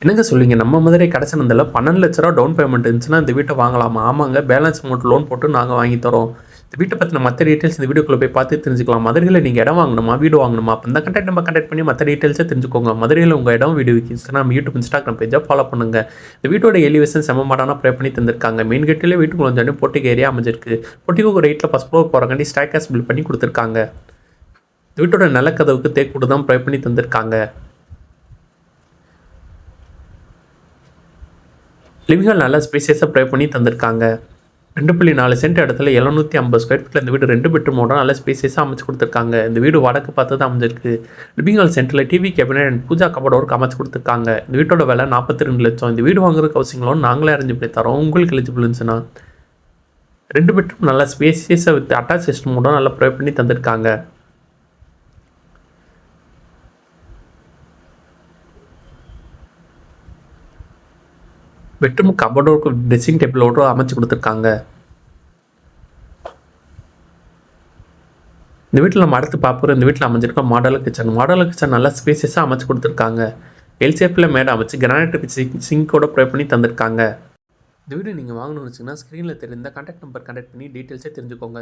என்னங்க சொல்றீங்க? நம்ம மதுரை கடைச்சனந்தில ரூ. 12,00,000 டவுன் பேமெண்ட் இருந்துச்சுன்னா, இந்த வீட்ட வாங்கலாமா? ஆமாங்க. பேலன்ஸ் அமௌண்ட் லோன் போட்டு நாங்க வாங்கி தரோம். இந்த வீட்ட பத்தின மத்த டீட்டெயில்ஸ் இந்த வீடியோக்குள்ள போய் பார்த்து தெரிஞ்சுக்கலாம். மதுரையில நீங்க இடம் வாங்கணுமா? வீடு வாங்கணுமா? அப்ப இந்த கான்டாக்ட் நம்பர் கான்டாக்ட் பண்ணி மத்த டீட்டெயில்ஸ தெரிஞ்சுக்கோங்க. மதுரையில உங்க இடம், வீடு விக்கிச்சுன்னா நம்ம யூடியூப், இன்ஸ்டாகிராம் பேஜ ஃபாலோ பண்ணுங்க. இந்த வீட்டோட எலிவேஷன் செம்ம மாடர்னா ப்ரே பண்ணி தந்திருக்காங்க. மெயின் கேட்லயே வீட்டுக்குள்ள வந்தோனே போர்டிகோ ஏரியா அமைஞ்சிருக்கு. போர்டிகோக்கு ரைட்ல ஃபர்ஸ்ட் ஃப்ளோர் போறங்காட்டி ஸ்டேர்கேஸ் பில்ட் பண்ணி குடுத்துருக்காங்க. இந்த வீட்டோட நிலக்கதவுக்கு தேக்கு வுட் தான் ப்ரே பண்ணி தந்திருக்காங்க. லிவிங் ஹால் நல்லா ஸ்பேசியஸா ப்ரே பண்ணி தந்திருக்காங்க. 2.4 சென்ட் இடத்துல 750 ஸ்கொயர் ஃபீட்ல இந்த வீடு 2 பெட்ரூமோட நல்ல ஸ்பேசியஸா அமைச்சு குடுத்துருக்காங்க. இந்த வீடு வடக்கு பார்த்து தான் அமைஞ்சிருக்கு. லிவிங் ஹால் சென்டர்ல TV cabinet and puja cupboard work அமைச்சு குடுத்துருக்காங்க. இந்த வீட்டோட விலை 42,00,000. இந்த வீடு வாங்குறதுக்கு ஹவுசிங் லோன் நாங்களே அரேஞ்ச் பண்ணி தரோம். உங்களுக்கு எலிஜிபிள் இருந்துச்சுன்னா 2 பெட்ரூம் நல்லா ஸ்பேசியஸா வித் அட்டாச் சிஸ்டமோட நல்லா ப்ரே பண்ணி தந்திருக்காங்க. பெட்ரூம் கபோர்டோட ட்ரெஸ்ஸிங் டேபிளோட அமைச்சு குடுத்துருக்காங்க. இந்த வீட்டில் நம்ம அடுத்து பார்க்குற இந்த வீட்டில் அமைஞ்சிருக்க மாடல் கிச்சன். மாடல் கிச்சன் நல்லா ஸ்பேசியஸாக அமைச்சு கொடுத்துருக்காங்க. எல் ஷேப்பில் மேடை அமைச்சு கிரானைட் சிங்கோட ப்ரே பண்ணி தந்திருக்காங்க. இந்த வீடு நீங்கள் வாங்கணும்னு வச்சிங்கன்னா ஸ்க்ரீனில் தெரிந்த கான்டாக்ட் நம்பர் கான்டாக்ட் பண்ணி டீட்டெயில்ஸே தெரிஞ்சுக்கோங்க.